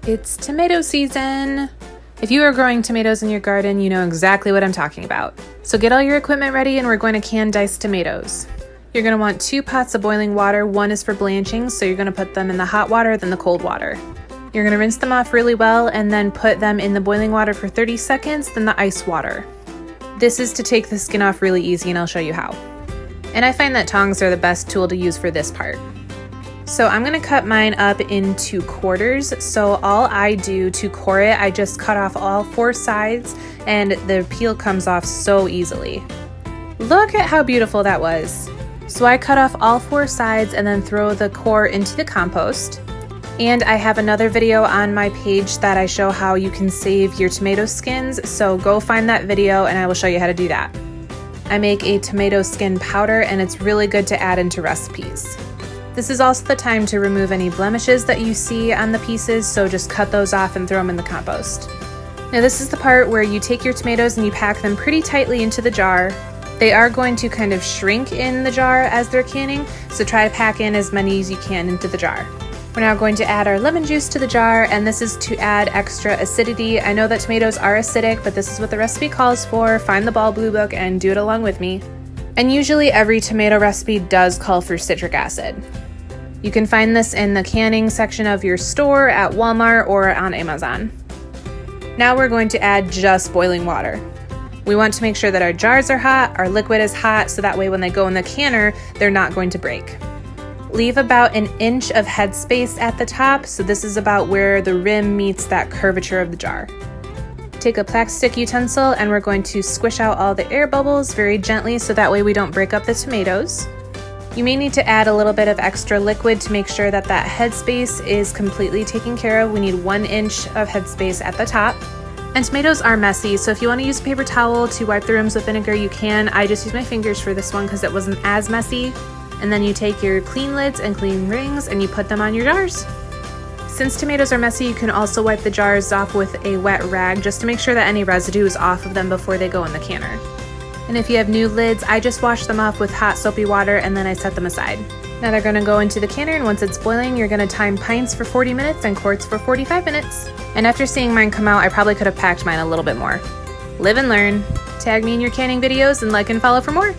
It's tomato season. If you are growing tomatoes in your garden, you know exactly what I'm talking about. So get all your equipment ready and we're going to can diced tomatoes. You're going to want 2 pots of boiling water. One is for blanching, so you're going to put them in the hot water, then the cold water. You're going to rinse them off really well and then put them in the boiling water for 30 seconds, then the ice water. This is to take the skin off really easy, and I'll show you how. And I find that tongs are the best tool to use for this part. So I'm gonna cut mine up into quarters. So all I do to core it, I just cut off all 4 sides and the peel comes off so easily. Look at how beautiful that was. So I cut off all 4 sides and then throw the core into the compost. And I have another video on my page that I show how you can save your tomato skins. So go find that video and I will show you how to do that. I make a tomato skin powder and it's really good to add into recipes. This is also the time to remove any blemishes that you see on the pieces, so just cut those off and throw them in the compost. Now this is the part where you take your tomatoes and you pack them pretty tightly into the jar. They are going to kind of shrink in the jar as they're canning, so try to pack in as many as you can into the jar. We're now going to add our lemon juice to the jar, and this is to add extra acidity. I know that tomatoes are acidic, but this is what the recipe calls for. Find the Ball Blue Book and do it along with me. And usually every tomato recipe does call for citric acid. You can find this in the canning section of your store, at Walmart, or on Amazon. Now we're going to add just boiling water. We want to make sure that our jars are hot, our liquid is hot, so that way when they go in the canner, they're not going to break. Leave about 1 inch of headspace at the top, so this is about where the rim meets that curvature of the jar. Take a plastic utensil and we're going to squish out all the air bubbles very gently so that way we don't break up the tomatoes. You may need to add a little bit of extra liquid to make sure that that headspace is completely taken care of. We need 1 inch of headspace at the top. And tomatoes are messy, so if you want to use a paper towel to wipe the rims with vinegar, you can. I just used my fingers for this one because it wasn't as messy. And then you take your clean lids and clean rings and you put them on your jars. Since tomatoes are messy, you can also wipe the jars off with a wet rag just to make sure that any residue is off of them before they go in the canner. And if you have new lids, I just wash them off with hot soapy water and then I set them aside. Now they're gonna go into the canner, and once it's boiling, you're gonna time pints for 40 minutes and quarts for 45 minutes. And after seeing mine come out, I probably could have packed mine a little bit more. Live and learn. Tag me in your canning videos and like and follow for more.